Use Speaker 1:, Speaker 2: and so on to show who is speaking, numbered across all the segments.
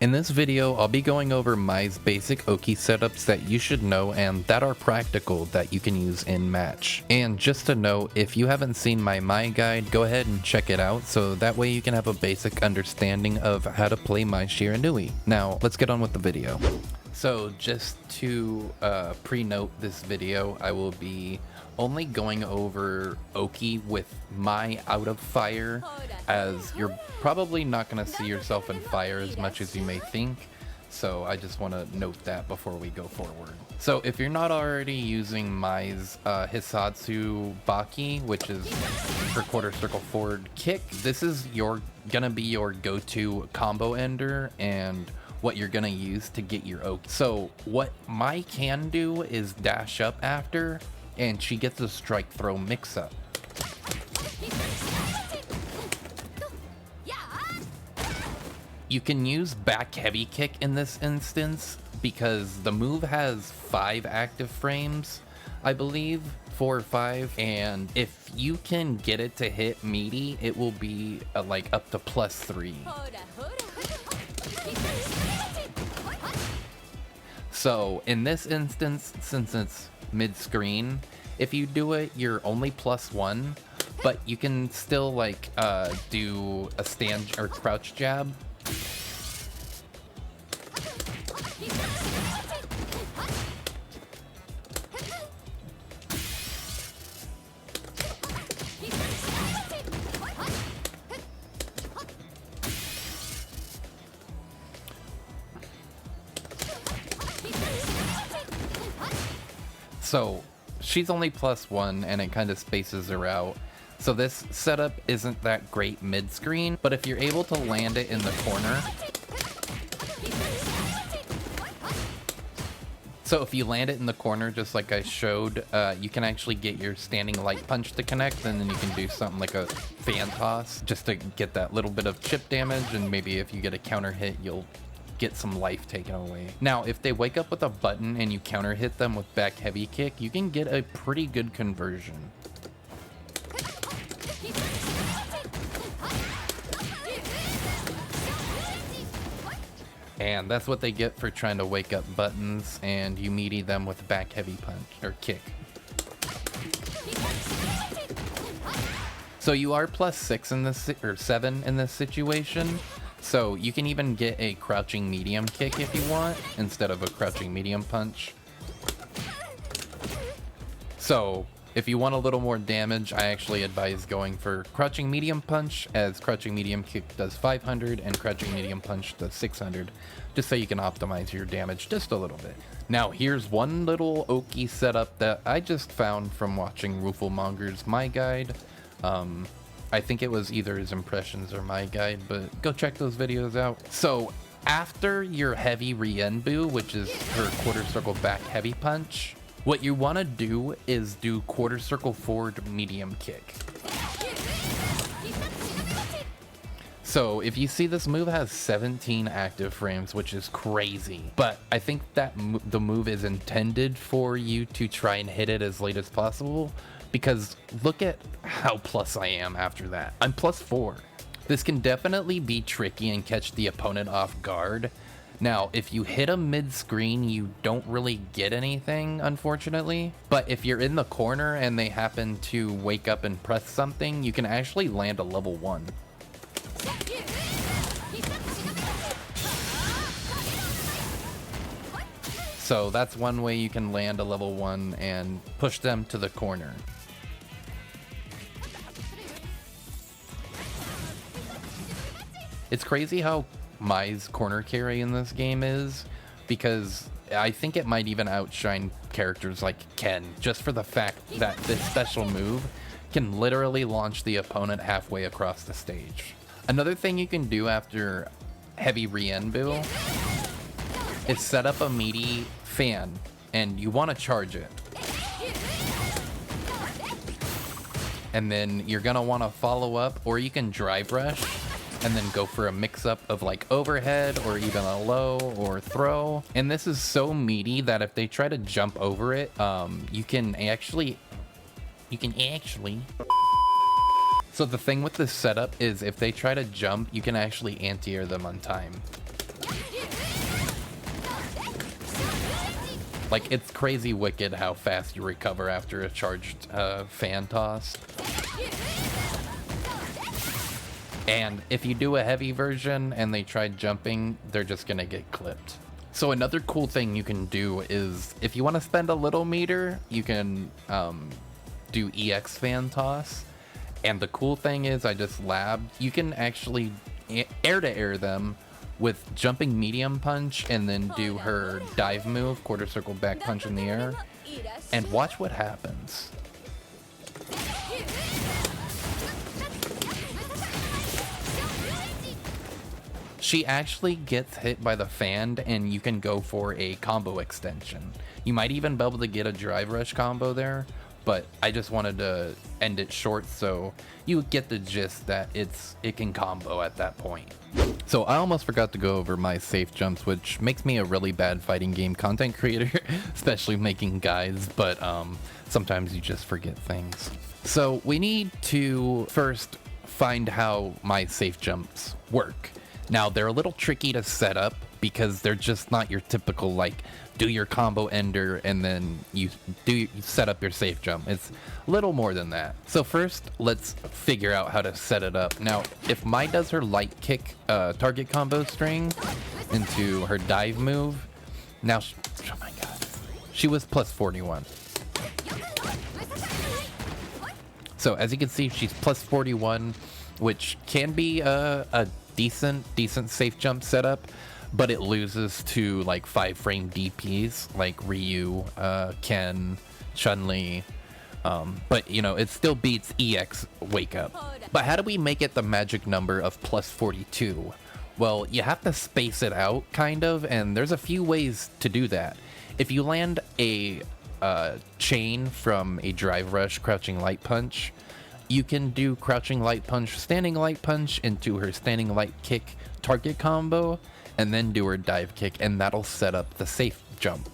Speaker 1: In this video, I'll be going over Mai's basic Oki setups that you should know and that are practical that you can use in match. And just to know, if you haven't seen my Mai guide, go ahead and check it out so that way you can have a basic understanding of how to play Mai Shiranui. Now, let's get on with the video. So just to pre-note this video, I will be only going over Oki with Mai out of fire, as you're probably not going to see yourself in fire as much as you may think. So I just want to note that before we go forward. So if you're not already using Mai's Hissatsu Bachi, which is her quarter circle forward kick, this is gonna be your go-to combo ender and what you're gonna use to get your Oki. So what Mai can do is dash up after, and she gets a strike throw mix up. You can use back heavy kick in this instance because the move has 5 active frames, I believe, 4 or 5, and if you can get it to hit meaty, it will be like up to +3. So in this instance, since it's mid-screen, if you do it, you're only +1, but you can still like do a stand or crouch jab. So she's only +1 and it kind of spaces her out. So this setup isn't that great mid-screen, but if you're able to land it in the corner. So if you land it in the corner, just like I showed, you can actually get your standing light punch to connect, and then you can do something like a fan toss just to get that little bit of chip damage, and maybe if you get a counter hit, you'll get some life taken away. Now, if they wake up with a button and you counter hit them with back heavy kick, you can get a pretty good conversion. And that's what they get for trying to wake up buttons, and you meaty them with back heavy punch or kick. So you are +6 in this, or 7 in this situation. So you can even get a crouching medium kick if you want, instead of a crouching medium punch. So if you want a little more damage, I actually advise going for crouching medium punch, as crouching medium kick does 500 and crouching medium punch does 600, just so you can optimize your damage just a little bit. Now here's one little Oki setup that I just found from watching Rufelmonger's Mai guide. I think it was either his impressions or my guide, but go check those videos out. So after your heavy Rienbu, which is her quarter circle back heavy punch, what you want to do is do quarter circle forward medium kick. So if you see, this move has 17 active frames, which is crazy, but I think that the move is intended for you to try and hit it as late as possible, because look at how plus I am after that. I'm +4. This can definitely be tricky and catch the opponent off guard. Now, if you hit a mid-screen, you don't really get anything, unfortunately. But if you're in the corner and they happen to wake up and press something, you can actually land a level 1. So that's one way you can land a level 1 and push them to the corner. It's crazy how Mai's corner carry in this game is, because I think it might even outshine characters like Ken, just for the fact that this special move can literally launch the opponent halfway across the stage. Another thing you can do after heavy Rienbu is set up a meaty fan, and you want to charge it. And then you're gonna want to follow up, or you can drive rush and then go for a mix-up of like overhead or even a low or throw. And this is so meaty that if they try to jump over it, you can actually So the thing with this setup is if they try to jump, you can actually anti-air them on time. Like, it's crazy wicked how fast you recover after a charged fan toss. And if you do a heavy version and they try jumping, they're just gonna get clipped. So another cool thing you can do is, if you want to spend a little meter, you can do EX fan toss. And the cool thing is, I just labbed, you can actually air-to-air them with jumping medium punch and then do her dive move, quarter circle back punch in the air, and watch what happens. She actually gets hit by the fan, and you can go for a combo extension. You might even be able to get a drive rush combo there, but I just wanted to end it short so you get the gist that it can combo at that point. So I almost forgot to go over my safe jumps, which makes me a really bad fighting game content creator, especially making guides, but sometimes you just forget things. So we need to first find how my safe jumps work. Now, they're a little tricky to set up because they're just not your typical, like, do your combo ender and then you set up your safe jump. It's a little more than that. So first, let's figure out how to set it up. Now, if Mai does her light kick target combo string into her dive move, now, oh my god, she was plus 41. So as you can see, she's plus 41, which can be a decent safe jump setup, but it loses to like 5-frame DPs like Ryu, Ken, Chun-Li, but you know, it still beats EX Wake Up. But how do we make it the magic number of plus 42? Well, you have to space it out kind of, and there's a few ways to do that. If you land a chain from a drive rush crouching light punch, you can do crouching light punch, standing light punch into her standing light kick target combo, and then do her dive kick, and that'll set up the safe jump.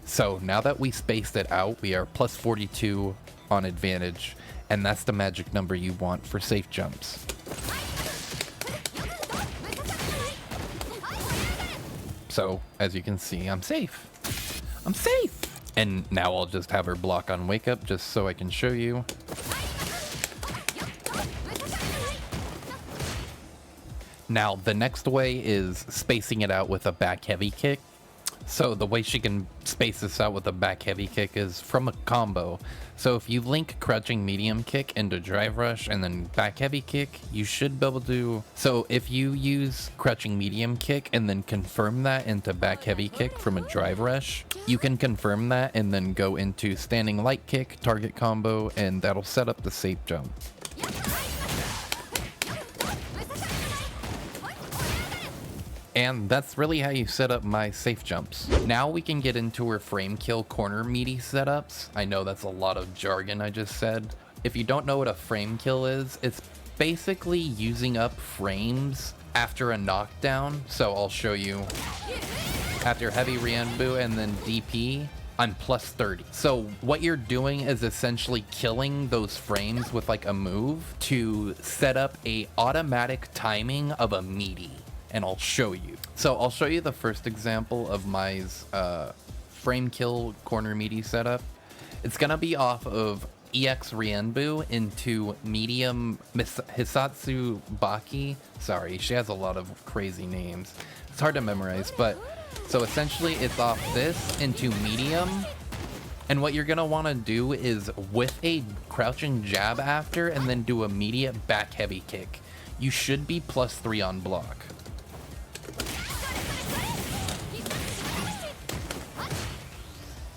Speaker 1: So now that we spaced it out, we are plus 42 on advantage, and that's the magic number you want for safe jumps. So as you can see, I'm safe. I'm safe! And now I'll just have her block on Wake Up just so I can show you. Now, the next way is spacing it out with a back heavy kick. So the way she can space this out with a back heavy kick is from a combo. So if you link crouching medium kick into drive rush and then back heavy kick, you should be able to. So if you use crouching medium kick and then confirm that into back heavy kick from a drive rush, you can confirm that and then go into standing light kick, target combo, and that'll set up the safe jump. And that's really how you set up my safe jumps. Now we can get into her frame kill corner meaty setups. I know that's a lot of jargon I just said. If you don't know what a frame kill is, it's basically using up frames after a knockdown. So I'll show you. After heavy Rienbu and then DP, I'm plus 30. So what you're doing is essentially killing those frames with like a move to set up a automatic timing of a meaty. And I'll show you. So I'll show you the first example of my frame kill corner meaty setup. It's gonna be off of EX Rienbu into medium Hissatsu Bachi. Sorry, she has a lot of crazy names. It's hard to memorize, but so essentially it's off this into medium. And what you're gonna wanna do is with a crouching jab after and then do immediate back heavy kick. You should be plus 3 on block.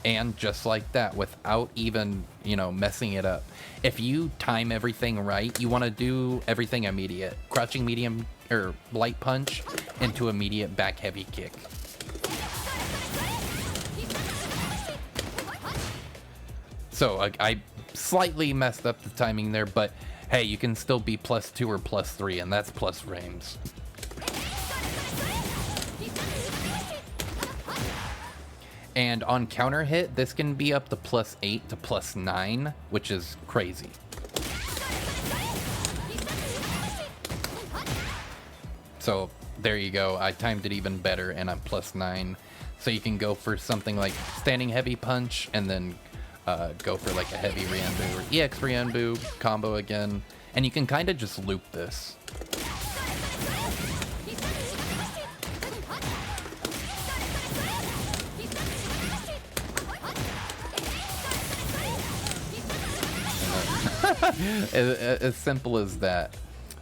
Speaker 1: And just like that, without even, you know, messing it up. If you time everything right, you want to do everything immediate. Crouching medium or light punch into immediate back heavy kick. So I slightly messed up the timing there, but hey, you can still be plus 2 or plus 3, and that's plus frames. And on counter hit, this can be up to plus 8 to plus 9, which is crazy. So There you go. I timed it even better, and I'm +9. So you can go for something like standing heavy punch, and then go for like a heavy Rienbu or EX Rienbu combo again. And you can kind of just loop this. As simple as that.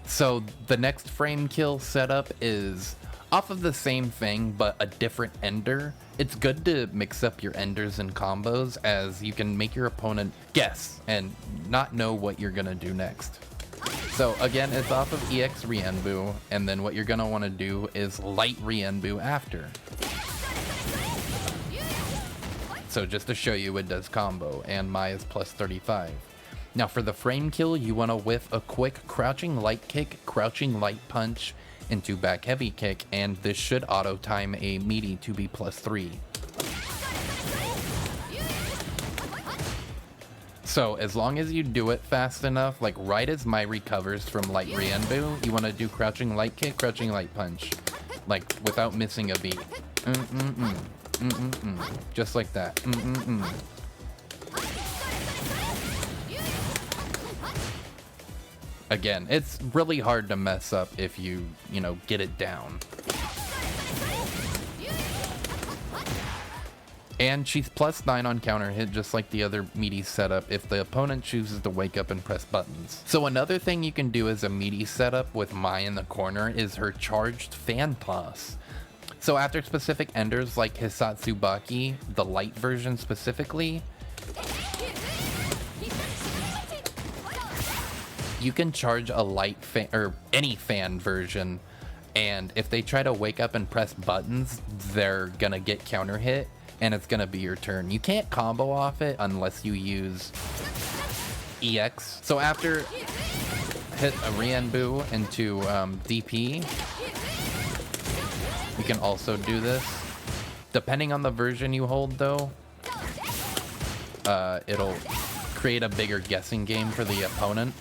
Speaker 1: So the next frame kill setup is off of the same thing, but a different ender. It's good to mix up your enders and combos, as you can make your opponent guess and not know what you're gonna do next. So again, it's off of EX Rienbu, and then what you're gonna want to do is light Rienbu after. So just to show you, it does combo, and Mai is +35. Now for the frame kill, you want to whiff a quick crouching light kick, crouching light punch into back heavy kick, and this should auto time a meaty to be +3. So as long as you do it fast enough, like right as Mai recovers from light Rienbu, you want to do crouching light kick, crouching light punch, like without missing a beat. Just like that. Again, it's really hard to mess up if you know, get it down. And she's +9 on counter hit, just like the other meaty setup if the opponent chooses to wake up and press buttons. So another thing you can do as a meaty setup with Mai in the corner is her charged fan toss. So after specific enders like Hissatsu Bachi, the light version specifically, you can charge a light fan, or any fan version, and if they try to wake up and press buttons, they're gonna get counter hit, and it's gonna be your turn. You can't combo off it unless you use EX. So after hit a Rienbu into DP, you can also do this. Depending on the version you hold though, it'll create a bigger guessing game for the opponent.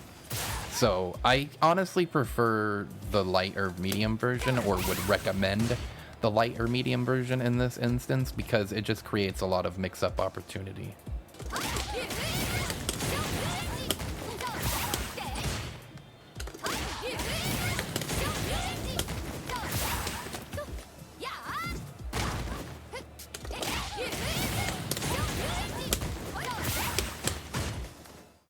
Speaker 1: So I honestly prefer the light or medium version, or would recommend the light or medium version in this instance, because it just creates a lot of mix-up opportunity.